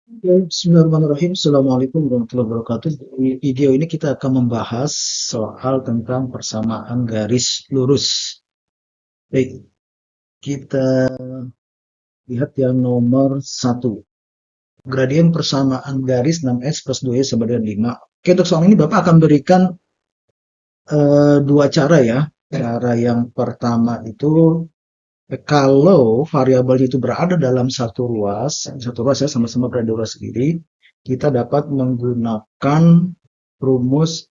Bismillahirrahmanirrahim. Assalamualaikum warahmatullahi wabarakatuh. Di video ini kita akan membahas soal tentang persamaan garis lurus. Baik, kita lihat yang nomor satu. Gradien persamaan garis 6x plus 2y sama dengan 5. Oke, untuk soal ini Bapak akan berikan dua cara ya. Cara yang pertama itu kalau variabel itu berada dalam satu ruas ya sama-sama berada di ruas sendiri, kita dapat menggunakan rumus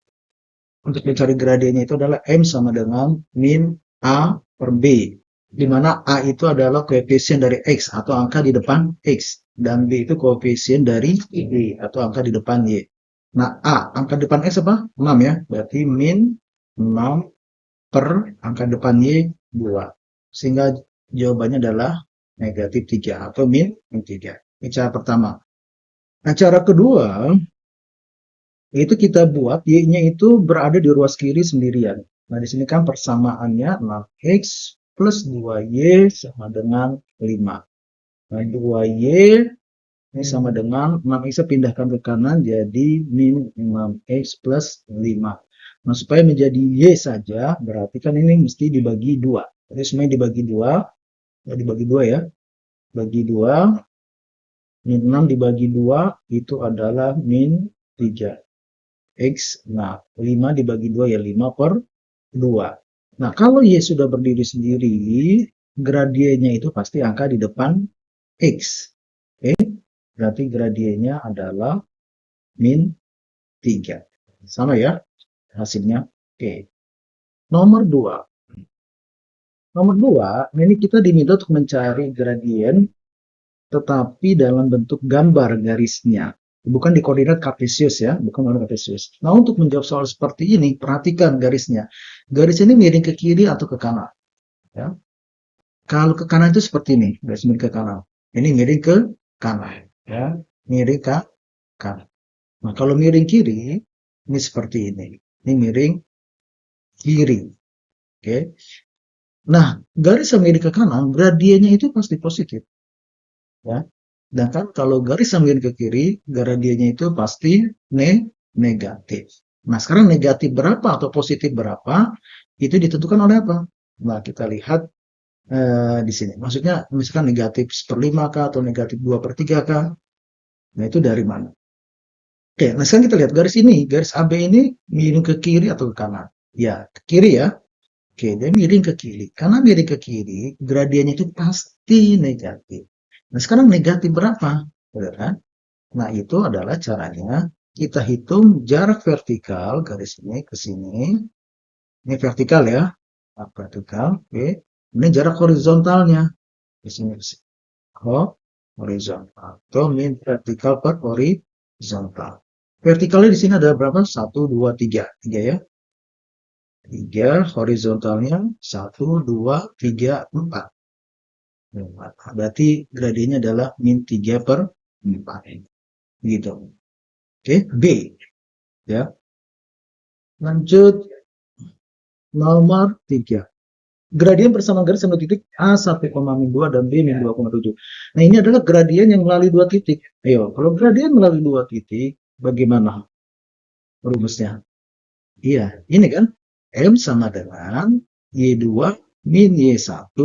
untuk mencari gradiennya itu adalah M sama dengan min A per B, di mana A itu adalah koefisien dari X atau angka di depan X, dan B itu koefisien dari Y atau angka di depan Y. Nah, angka depan X apa? 6 ya, berarti min 6 per angka depan Y 2. Sehingga jawabannya adalah negatif 3 atau min 3. Ini cara pertama. Nah, cara kedua, itu kita buat Y-nya itu berada di ruas kiri sendirian. Nah, di sini kan persamaannya 6X plus 2Y sama dengan 5. Nah, 2Y ini sama dengan 6X pindahkan ke kanan jadi min 6X plus 5. Nah, supaya menjadi Y saja, berarti kan ini mesti dibagi 2. Jadi semuanya dibagi 2, dibagi 2 ya. Bagi 2, min 6 dibagi 2 itu adalah min 3. X, nah 5 dibagi 2 ya 5 per 2. Nah, kalau Y sudah berdiri sendiri, gradiennya itu pasti angka di depan X. Oke, berarti gradiennya adalah min 3. Sama ya hasilnya. Oke. Nomor 2. Nomor 2, ini kita diminta untuk mencari gradien tetapi dalam bentuk gambar garisnya. Bukan di koordinat kartesius ya, bukan koordinat kartesius. Nah, untuk menjawab soal seperti ini, perhatikan garisnya. Garis ini miring ke kiri atau ke kanan. Ya. Kalau ke kanan itu seperti ini, garis miring ke kanan. Ini miring ke kanan. Ya. Miring ke kanan. Nah, kalau miring kiri, ini seperti ini. Ini miring kiri. Oke. Nah, garis yang miring ke kanan, gradiennya itu pasti positif. Ya. Sedangkan kalau garis yang miring ke kiri, gradiennya itu pasti negatif. Nah, sekarang negatif berapa atau positif berapa, itu ditentukan oleh apa? Nah, kita lihat di sini. Maksudnya, misalkan negatif 1/5 kah, atau negatif 2/3 kah? Nah, itu dari mana? Oke, nah sekarang kita lihat garis ini. Garis AB ini miring ke kiri atau ke kanan? Ya, ke kiri ya. Oke, dia miring ke kiri. Karena miring ke kiri, gradiennya itu pasti negatif. Nah, sekarang negatif berapa? Benar kan? Nah, itu adalah caranya kita hitung jarak vertikal garis ini ke sini. Ini vertikal ya. Nah, vertikal. Oke. Ini jarak horizontalnya. Di sini. Oh, horizontal. Atau min vertikal per horizontal. Vertikalnya di sini ada berapa? 1, 2, 3. 3 ya. 3. Horizontalnya 1, 2, 3, 4. Berarti gradiennya adalah min 3 per 4. Gitu. Oke. B. Ya. Lanjut nomor 3. Gradien bersama garis sama titik A 1,2 dan B min 2,7. Nah, ini adalah gradien yang melalui dua titik. Ayo, kalau gradien melalui dua titik, bagaimana rumusnya? Iya, ini kan M sama dengan Y2 min Y1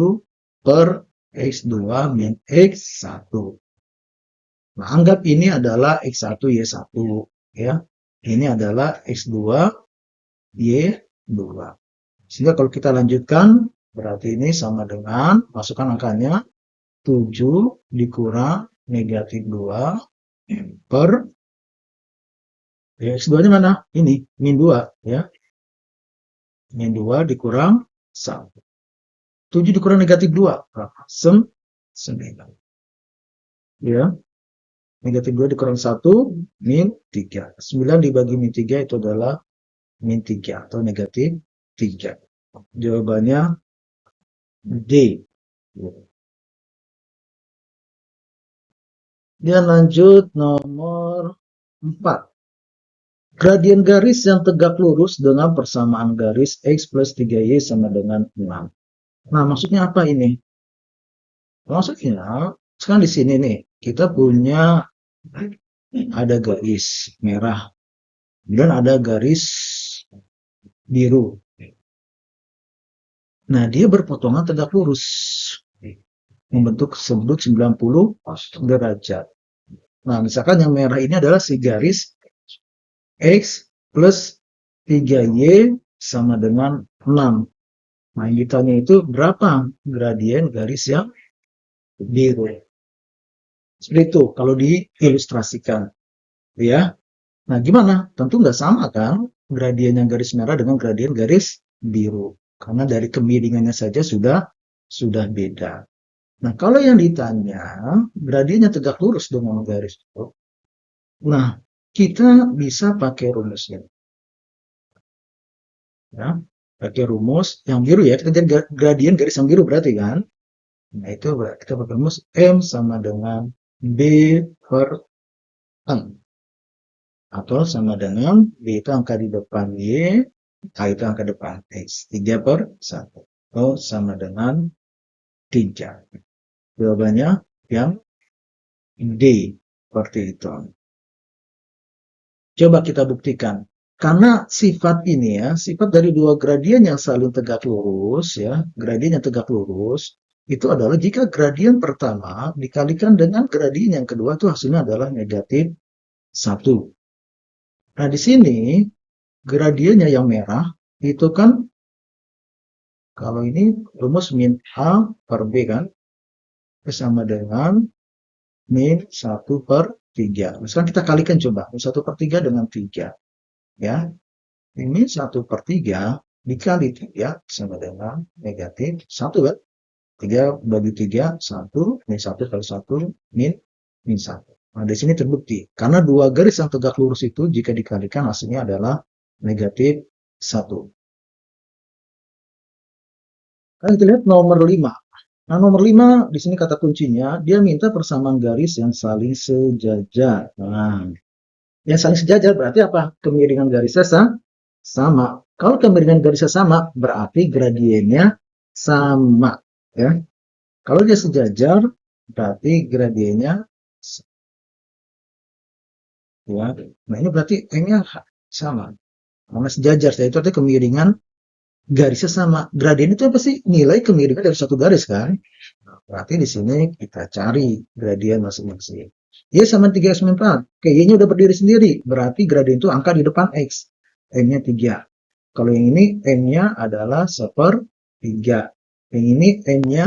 per X2 min X1. Nah, anggap ini adalah X1 Y1 ya. Ini adalah X2 Y2. Sehingga kalau kita lanjutkan, berarti ini sama dengan, masukkan angkanya, 7 dikurang negatif 2 per, ya, X2-nya mana? Ini, min 2, ya. Min 2 dikurang 1. 7 dikurang negatif 2, berapa? 9. Ya, negatif 2 dikurang 1, min 3. 9 dibagi min 3 itu adalah min 3 atau negatif 3. Jawabannya D. Dia lanjut nomor 4. Gradien garis yang tegak lurus dengan persamaan garis X plus 3Y sama dengan 6. Nah, maksudnya apa ini? Maksudnya, sekarang di sini nih, kita punya ada garis merah, dan ada garis biru. Nah, dia berpotongan tegak lurus, membentuk sudut 90 derajat. Nah, misalkan yang merah ini adalah si garis X plus 3Y sama dengan 6. Nah, yang ditanya itu berapa gradien garis yang biru. Seperti itu kalau diilustrasikan. Ya. Nah, gimana? Tentu nggak sama kan gradien yang garis merah dengan gradien garis biru. Karena dari kemiringannya saja sudah beda. Nah, kalau yang ditanya gradiennya tegak lurus dengan garis itu, nah, kita bisa pakai rumusnya. Ya, pakai rumus yang biru ya, kita jadi gradien garis yang biru berarti kan. Nah, itu kita pakai rumus M sama dengan B per N. Atau sama dengan B itu angka di depan Y, A itu angka depan X. 3 per 1. Atau sama dengan 3. Jawabannya yang D. Seperti itu. Coba kita buktikan. Karena sifat ini ya, sifat dari dua gradien yang saling tegak lurus ya, gradien yang tegak lurus, itu adalah jika gradien pertama dikalikan dengan gradien yang kedua itu hasilnya adalah negatif 1. Nah, di sini gradiennya yang merah itu kan kalau ini rumus min A per B kan sama dengan min 1 per 3. Sekarang kita kalikan coba. Min 1 per 3 dengan 3. Ya. Ini 1 per 3 dikali 3 sama dengan negatif 1 kan. 3 bagi 3, 1. Min 1 kali 1, min 1. Nah, di sini terbukti. Karena dua garis yang tegak lurus itu jika dikalikan hasilnya adalah negatif 1. Nah, kita lihat nomor 5. Nah, nomor 5 di sini kata kuncinya, dia minta persamaan garis yang saling sejajar. Nah, yang saling sejajar berarti apa? Kemiringan garisnya sama. Kalau kemiringan garisnya sama, berarti gradiennya sama. Ya. Kalau dia sejajar, berarti gradiennya ya. Nah, ini berarti M-nya sama. Karena sejajar, itu artinya kemiringan garisnya sama. Gradien itu apa sih? Nilai kemiringan dari satu garis kan? Berarti di sini kita cari gradien masing-masing. Y sama 3x min 4. Oke, Y-nya udah berdiri sendiri. Berarti gradien itu angka di depan X. M-nya 3. Kalau yang ini M-nya adalah 1/3. Yang ini M-nya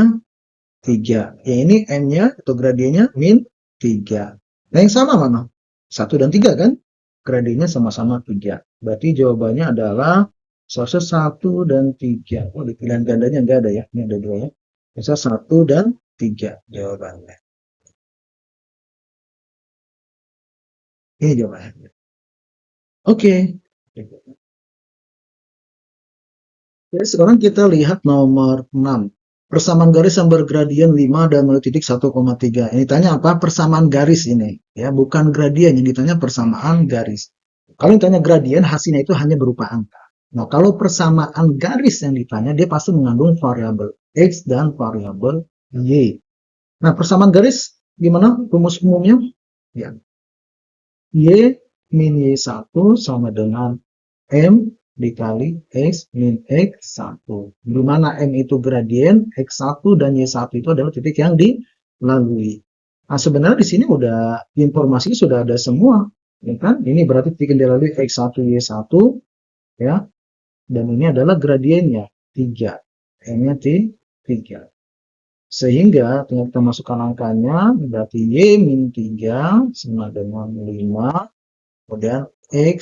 3. Yang ini M-nya atau gradiennya min 3. Nah, yang sama mana? 1 dan 3 kan? Gradiennya sama-sama 3. Berarti jawabannya adalah seharusnya 1 dan 3. Oh, di pilihan gandanya nggak ada ya. Ini ada 2 ya. Bisa 1 dan 3 jawabannya. Ini jawabannya. Oke. Jadi sekarang kita lihat nomor 6. Persamaan garis yang bergradien 5 dan melalui titik 1,3. Ini tanya apa? Persamaan garis ini. Ya, bukan gradien. Yang ditanya persamaan garis. Kalau ditanya gradien, hasilnya itu hanya berupa angka. Nah, kalau persamaan garis yang ditanya, dia pasti mengandung variabel X dan variabel Y. Nah, persamaan garis gimana rumus umumnya? Ya. Y min Y1 sama dengan M dikali X min X1. Di mana M itu gradien, X1 dan Y1 itu adalah titik yang dilalui. Nah, sebenarnya di sini udah informasi sudah ada semua. Ya kan? Ini berarti titik yang dilalui X1, Y1. Ya. Dan ini adalah gradiennya, 3. M-nya 3. Sehingga tinggal kita masukkan angkanya, berarti Y min 3 sama dengan 5. Kemudian X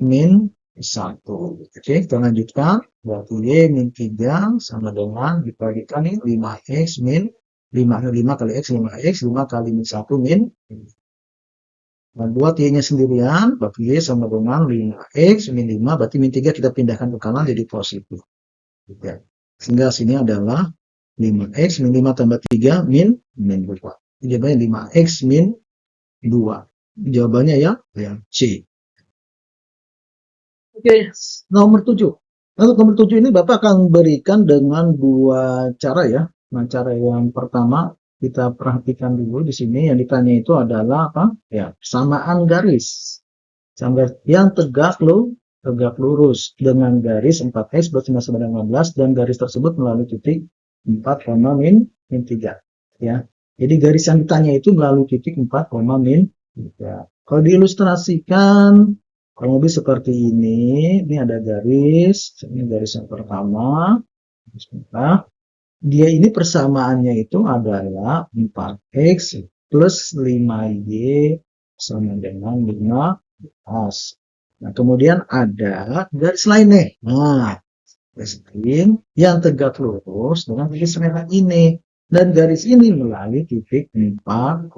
min 1. Oke, kita lanjutkan. Berarti Y min 3 sama dengan dibagikan nih 5X min 5 kali X, 5X, 5 kali min 1 min. Dan buat Y-nya sendirian, berarti Y sama dengan 5X min 5, berarti min 3 kita pindahkan ke kanan jadi positif. Ya. Sehingga sini adalah 5X min 5 tambah 3 min 2. Jawabannya 5X min 2. Jawabannya yang C. Oke, nomor 7. Untuk nomor 7 ini Bapak akan berikan dengan dua cara ya. Nah, cara yang pertama, kita perhatikan dulu di sini yang ditanya itu adalah apa? Ya, persamaan garis. Yang tegak lurus dengan garis 4x plus 5 sama dengan 15 dan garis tersebut melalui titik 4, min 3. Ya. Jadi garis yang ditanya itu melalui titik 4, min 3. Kalau diilustrasikan kurang lebih seperti ini ada garis, ini garis yang pertama. Dia ini persamaannya itu adalah 4x plus 5y sama dengan 15. Nah, kemudian ada garis lain nih. Nah, garis lain yang tegak lurus dengan garis merah ini. Dan garis ini melalui titik 4,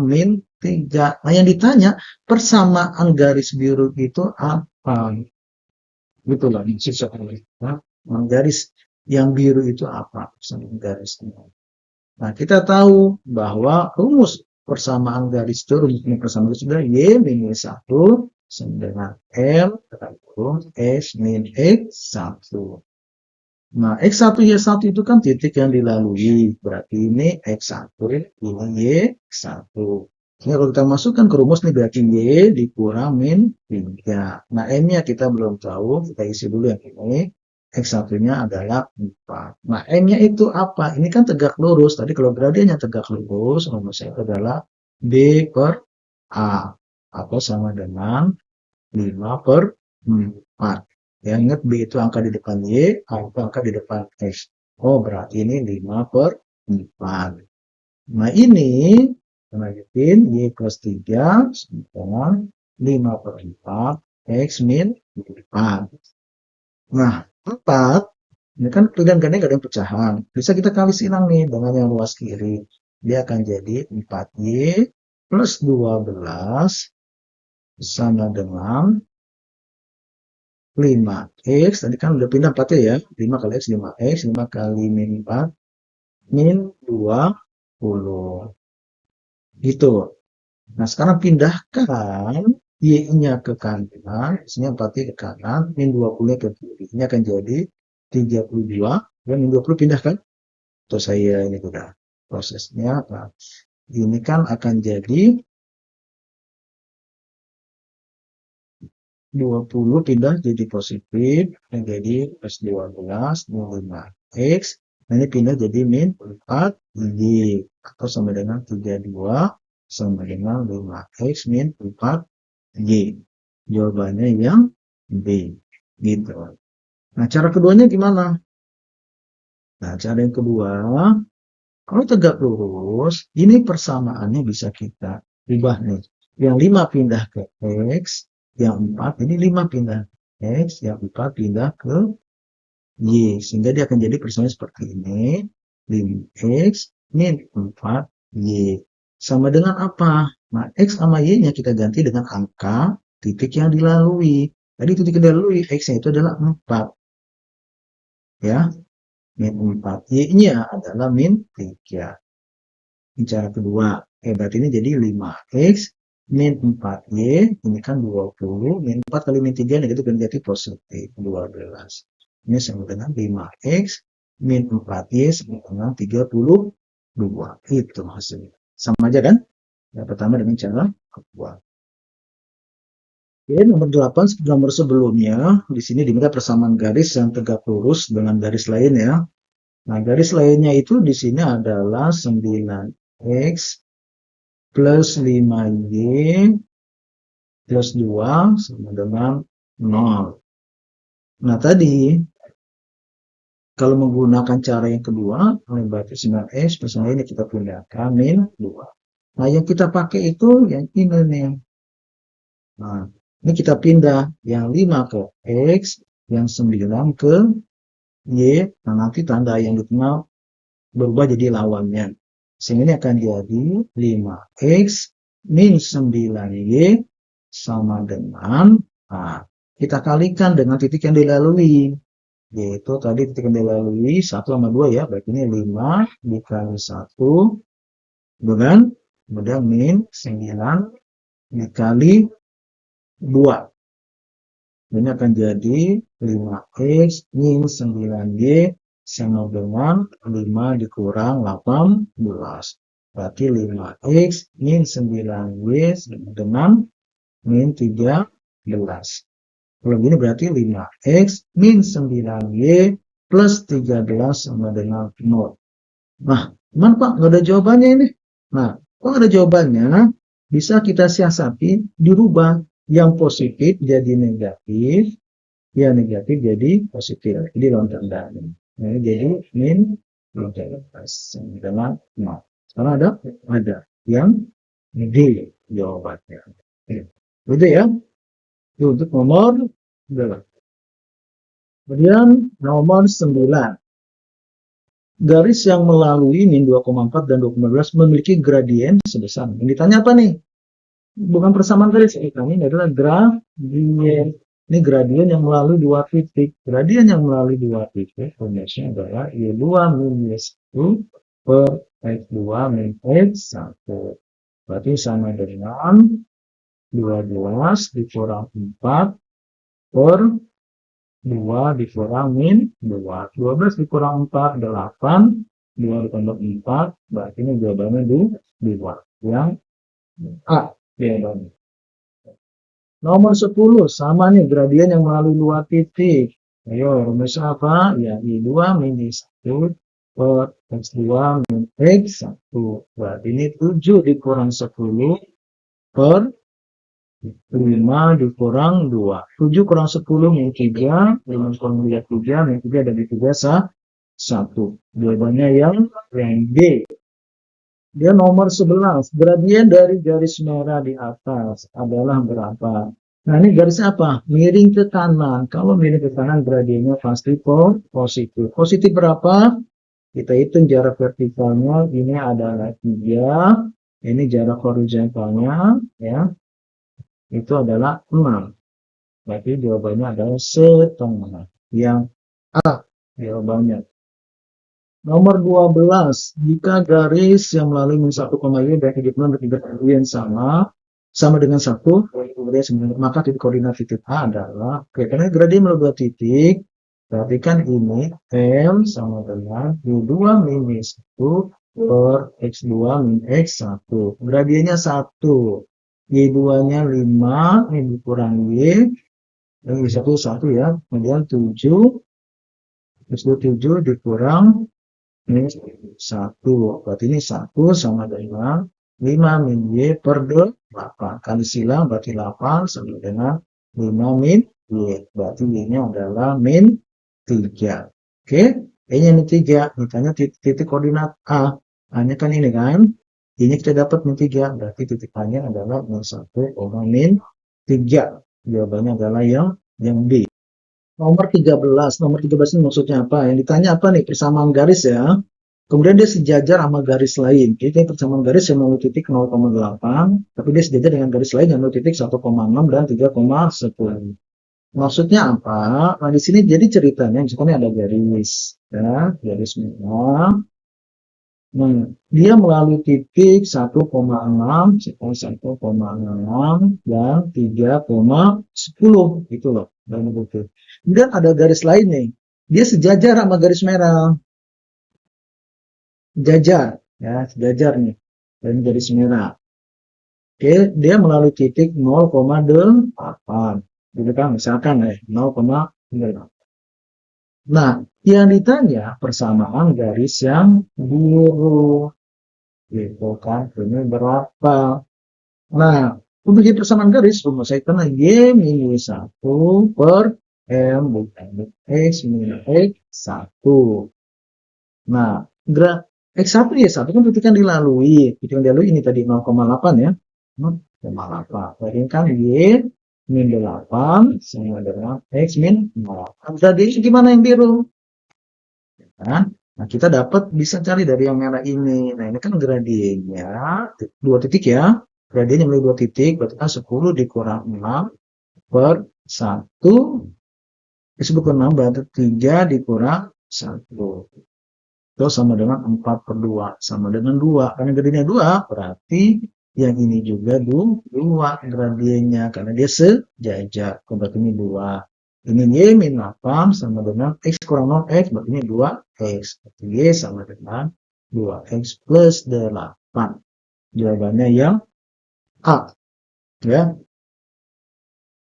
min 3. Nah, yang ditanya, persamaan garis biru itu apa? Gitu lah, maksud saya. Nah, garis yang biru itu apa? Persamaan garisnya. Nah, kita tahu bahwa rumus persamaan garis itu, rumusnya persamaan garis sudah Y minus 1 sama dengan M terkait S min X1. Nah, X1 Y1 itu kan titik yang dilalui. Berarti ini X1, ini Y1. Ini kalau kita masukkan ke rumus nih berarti Y dikurang min 3. Nah, M-nya kita belum tahu. Kita isi dulu yang ini. X1-nya adalah 4. Nah, M-nya itu apa? Ini kan tegak lurus. Tadi kalau gradiennya tegak lurus, rumusnya adalah B per A. Atau sama dengan 5 per 4. Ya, ingat B itu angka di depan Y, A itu angka di depan X. Oh, berarti ini 5 per 4. Nah, ini lanjutin Y plus 3 sama 5 per 4 X min 4. Nah, 4 ini kan pegangan ganda gak ada yang pecahan. Bisa kita kali silang nih dengan yang luas kiri. Dia akan jadi 4Y plus 12 sama dengan 5x, tadi kan udah pindah 4 ya, 5 kali x, 5x, 5 kali min 4, min 20. Gitu. Nah, sekarang pindahkan y-nya ke kanan, sini 4y ke kanan, min 20 ke kiri. Ini akan jadi 32, dan min 20 pindahkan. Tuh saya ini udah prosesnya. Nah, ini kan akan jadi 20 pindah jadi positif, menjadi plus 12, 5x. Nah, ini pindah jadi min 4y, atau sama dengan 32, sama dengan 5x min 4y. Jawabannya yang B. Gitu. Nah, cara keduanya gimana? Nah, cara yang kedua, kalau tegak lurus, ini persamaannya bisa kita ubah nih. Yang 5 pindah ke X, yang 4, ini 5 pindah ke X, yang 4 pindah ke Y. Sehingga dia akan jadi persamaan seperti ini. 5X min 4Y. Sama dengan apa? Nah, X sama Y-nya kita ganti dengan angka titik yang dilalui. Tadi titik yang dilalui, X-nya itu adalah 4. Ya, min 4. Y-nya adalah min 3. Ini cara kedua. Berarti ini jadi 5x min 4y, ini kan 20, min 4 kali min 3 negatif positif, 12. Ini sama dengan 5x min 4y sama dengan 32. Itu hasilnya. Sama aja kan? Yang pertama dengan cara kedua. Oke, nomor 8, nomor sebelumnya, di sini diminta persamaan garis yang tegak lurus dengan garis lain ya. Nah, garis lainnya itu di sini adalah 9x plus 5y plus 2 sama dengan 0. Nah, tadi kalau menggunakan cara yang kedua, berarti 9x plus 5y ini kita pindahkan min 2. Nah, yang kita pakai itu yang ini nih. Nah, ini kita pindah yang 5 ke x, yang 9 ke y. Nah, nanti tanda yang di tengah berubah jadi lawannya. Sehingga ini akan jadi 5x min 9y sama dengan, nah, kita kalikan dengan titik yang dilalui. Yaitu tadi titik yang dilalui 1 sama 2 ya. Berarti ini 5 dikali 1 dengan kemudian min 9 dikali 2. Ini akan jadi 5x min 9y sama dengan 5 dikurang 18. berarti 5x min 9y sama dengan min 13. Kalau begini berarti 5x min 9y plus 13 sama dengan 0. Nah, gimana Pak? Nggak ada jawabannya ini. Nah, kalau ada jawabannya, bisa kita siasati, dirubah. Yang positif jadi negatif, yang negatif jadi positif. Jadi lawan tanda. Nah, jadi min 13 sama dengan 0. Sekarang ada yang D jawabannya. Udah ya? Itu untuk nomor 8. Kemudian nomor 9. Garis yang melalui min 2,4 dan 2,12 memiliki gradien sebesar. Yang ditanya apa nih? Bukan persamaan garis. Ini adalah gradien. Ini gradien yang melalui dua titik. Gradien yang melalui dua titik rumusnya adalah Y2 min Y1 per X2 min X1. Berarti sama dengan 12 dikurang 4 per 2 dikurang min 2. 12 dikurang 4, 8. 2 ditambah 4, berarti ini jawabannya 2. Yang A jawabannya. Nomor 10, sama nih gradien yang melalui dua titik. Ayo, rumusnya apa? Ya, I2 min I1 per X2 min X1. Berarti ini 7 dikurang 10 per 5 dikurang 2. 7 kurang 10 min 3. 5 kurang 3, min 3 dari 3 1. Jawabannya yang D. Dia nomor 11. Gradien dari garis merah di atas adalah berapa? Nah, ini garisnya apa? Miring ke kanan. Kalau miring ke kanan, gradiennya pasti positif. Positif berapa? Kita hitung jarak vertikalnya. Ini adalah 3. Ini jarak horizontalnya, ya. Itu adalah 6. Berarti jawabannya adalah setengah. Yang A jawabannya. Nomor 12, jika garis yang melalui min 1, y dan hidupnya bertiga gradien sama dengan 1, maka titik koordinat titik A adalah, karena gradien melalui dua titik, berarti kan ini M sama dengan Y2 min Y1 per X2 min X1. Gradiennya 1. Y2-nya 5, ini dikurang Y, yang Y1 1 ya, kemudian 7, X7 dikurang ini 1, berarti ini 1 sama dengan 5 min Y per 8. Kali silang berarti 8 sama dengan 5 min Y. Berarti Y-nya adalah min 3. Oke, Y-nya min 3. Ditanya titik koordinat A. A-nya kan ini kan. Y-nya kita dapat min 3. Berarti titik A-nya adalah min 1, min 3. Jawabannya adalah yang B. Nomor 13 ini maksudnya apa? Yang ditanya apa nih? Persamaan garis ya. Kemudian dia sejajar sama garis lain. Jadi persamaan garis yang melalui titik 0,8, tapi dia sejajar dengan garis lain yang melalui titik 1,6 dan 3,10. Maksudnya apa? Nah, di sini jadi ceritanya, misalnya ada garis, ya, garis merah. Nah, dia melalui titik 1,6, 1,6 dan 3,10 gitu loh. Kemudian ada garis lain nih. Dia sejajar sama garis merah. Sejajar, ya, sejajar nih. Dan garis merah. Oke, dia melalui titik 0,8. Gitu kan, misalkan 0,8. Nah, yang ditanya persamaan garis yang biru. Gitu kan, ini berapa? Nah, untuk jadi persamaan garis, rumus saya karena Y min Y1 per M bukan X min X1. Nah, X1 Y1 kan titik yang dilalui. Titik yang dilalui ini tadi 0,8 ya. 0,8. Bandingkan Y min 8 sama dengan X min 0. Jadi gimana yang biru? Kan? Nah, kita dapat bisa cari dari yang merah ini. Nah, ini kan gradiennya dua titik ya. Gradiennya melalui dua titik, berarti kan 10 dikurang 6 per 1. Disebut ke 6 berarti 3 dikurang 1. Itu sama dengan 4 per 2. Sama dengan 2. Karena gradiennya 2, berarti yang ini juga 2 gradiennya. Karena dia sejajar. Berarti ini 2. Ini Y min 8 sama dengan X kurang 0X, berarti ini 2X. Berarti Y sama dengan 2X plus 8. 4. Jawabannya yang A. Ya.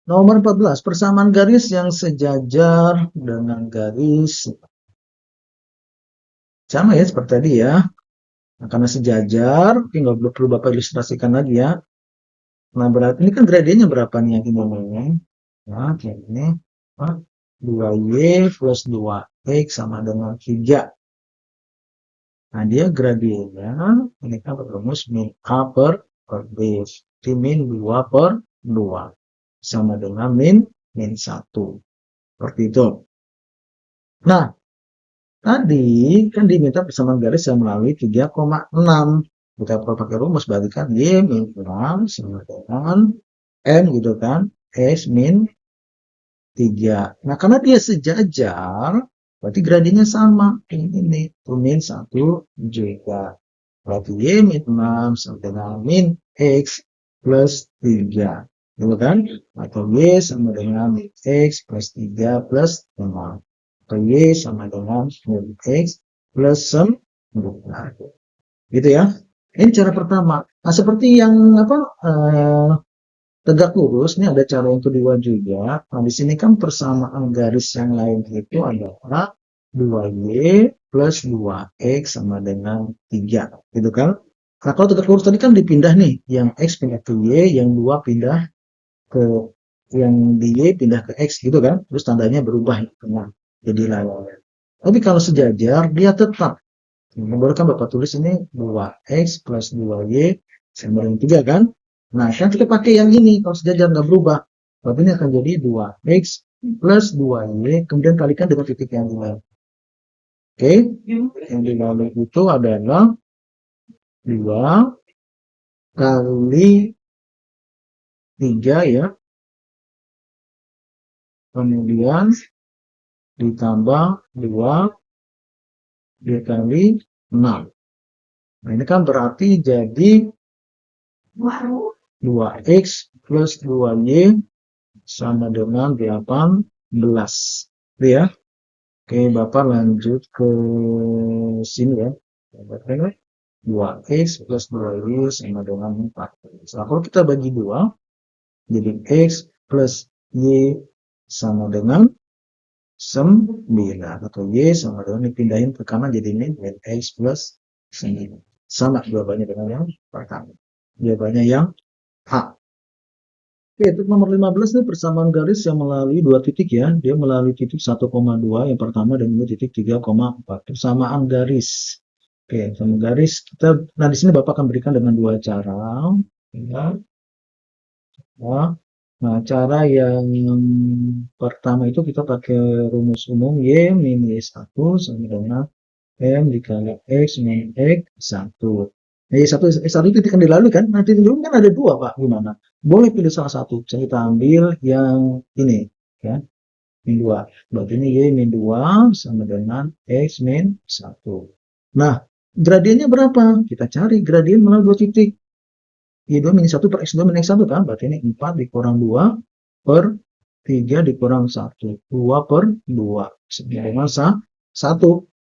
Nomor 14, persamaan garis yang sejajar dengan garis sama ya seperti tadi ya. Nah, karena sejajar, tinggal perlu Bapak ilustrasikan lagi ya. Nah, berarti ini kan gradiennya berapa nih yang kita ngomong? Nah, ini 2y plus 2x sama dengan 3. Nah, dia gradiennya, ini kan rumus min A per B. Jadi min 2 per 2. Sama dengan min 1. Seperti itu. Nah, tadi kan diminta persamaan garis yang melalui 3,6. Kita perlu pakai rumus, berarti kan Y min 6 sama dengan N gitu kan, S min 3. Nah, karena dia sejajar, berarti gradiennya sama. Ini tuh min 1 juga. Berarti Y min 6 sama dengan min X plus 3. Gitu kan? Atau Y sama dengan X plus 3 plus 6. Atau Y sama dengan min X plus 9. Gitu ya. Ini cara pertama. Nah, seperti yang tegak lurus, ini ada cara yang kedua juga. Nah, di sini kan persamaan garis yang lain itu adalah 2y plus 2x sama dengan 3. Gitu kan? Nah, kalau tegak lurus tadi kan dipindah nih. Yang x pindah ke y, yang 2 pindah ke yang di y pindah ke x gitu kan. Terus tandanya berubah di tengah. Jadi lawan. Tapi kalau sejajar, dia tetap. Baru kan Bapak tulis ini 2x plus 2y sama dengan 3 kan? Nah, kan kita pakai yang ini, kalau sejajar nggak berubah. Berarti ini akan jadi 2x plus 2y, kemudian kalikan dengan titik yang lain. Oke, yang di bawah itu adalah 2 kali 3 ya. Kemudian ditambah 2 dikali 6. Nah, ini kan berarti jadi 2x plus 2y sama dengan 18. Itu ya. Oke, Bapak lanjut ke sini ya. 2x plus 2y sama dengan 4. Nah, kalau kita bagi 2, jadi x plus y sama dengan 9. Atau y sama dengan dipindahin ke kanan jadi min x plus 9. Sama jawabannya dengan yang pertama. Jawabannya yang A. Oke, untuk nomor 15 ini persamaan garis yang melalui dua titik ya. Dia melalui titik 1,2 yang pertama dan juga titik 3,4. Persamaan garis. Oke, persamaan garis kita. Nah, di sini Bapak akan berikan dengan dua cara. Ya. Nah, cara yang pertama itu kita pakai rumus umum Y min Y1 sama dengan M dikali X min X1. Nah, Y1 itu kan dilalui kan? Nanti dulu kan ada dua, Pak. Gimana? Boleh pilih salah satu. Bisa kita ambil yang ini. Ya, min 2. Berarti ini Y min 2 sama dengan X min 1. Nah, gradiennya berapa? Kita cari gradien melalui dua titik. Y2 min 1 per X2 min X1 kan? Berarti ini 4 dikurang 2 per 3 dikurang 1. 2 per 2. Sama dengan 1.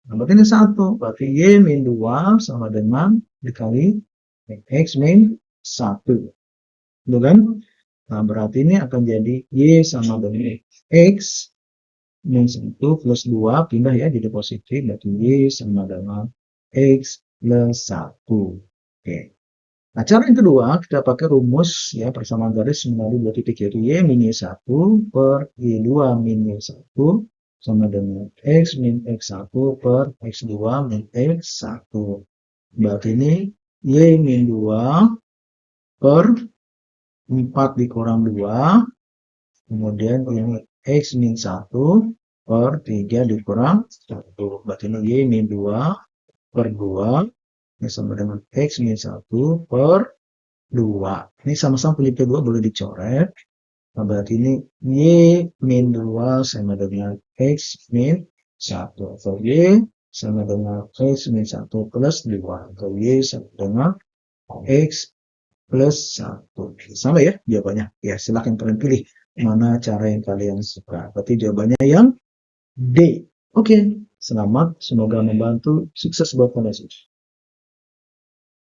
Nah, berarti ini 1. Berarti Y min 2 sama dengan dikali X min 1. Itu kan? Nah, berarti ini akan jadi Y sama dengan X min 1 plus 2. Pindah ya jadi positif. Berarti Y sama dengan X plus 1. Oke. Nah, cara yang kedua, kita pakai rumus ya persamaan garis melalui dua titik yaitu Y min Y1 per Y2 min Y1 sama dengan X min X1 per X2 min X1. Berarti ini Y min 2 per 4 dikurang 2. Kemudian ini X min 1 per 3 dikurang 1. Berarti ini Y min 2 per 2. Ini sama dengan X min 1 per 2. Ini sama-sama penyebut 2 boleh dicoret. Nah, berarti ini Y min 2 sama dengan X min 1. Atau Y sama dengan X min 1 plus 2. Atau Y sama dengan X plus 1. Sama ya jawabannya. Ya, silahkan kalian pilih mana cara yang kalian suka. Berarti jawabannya yang D. Oke, selamat. Semoga membantu. Sukses buat kalian.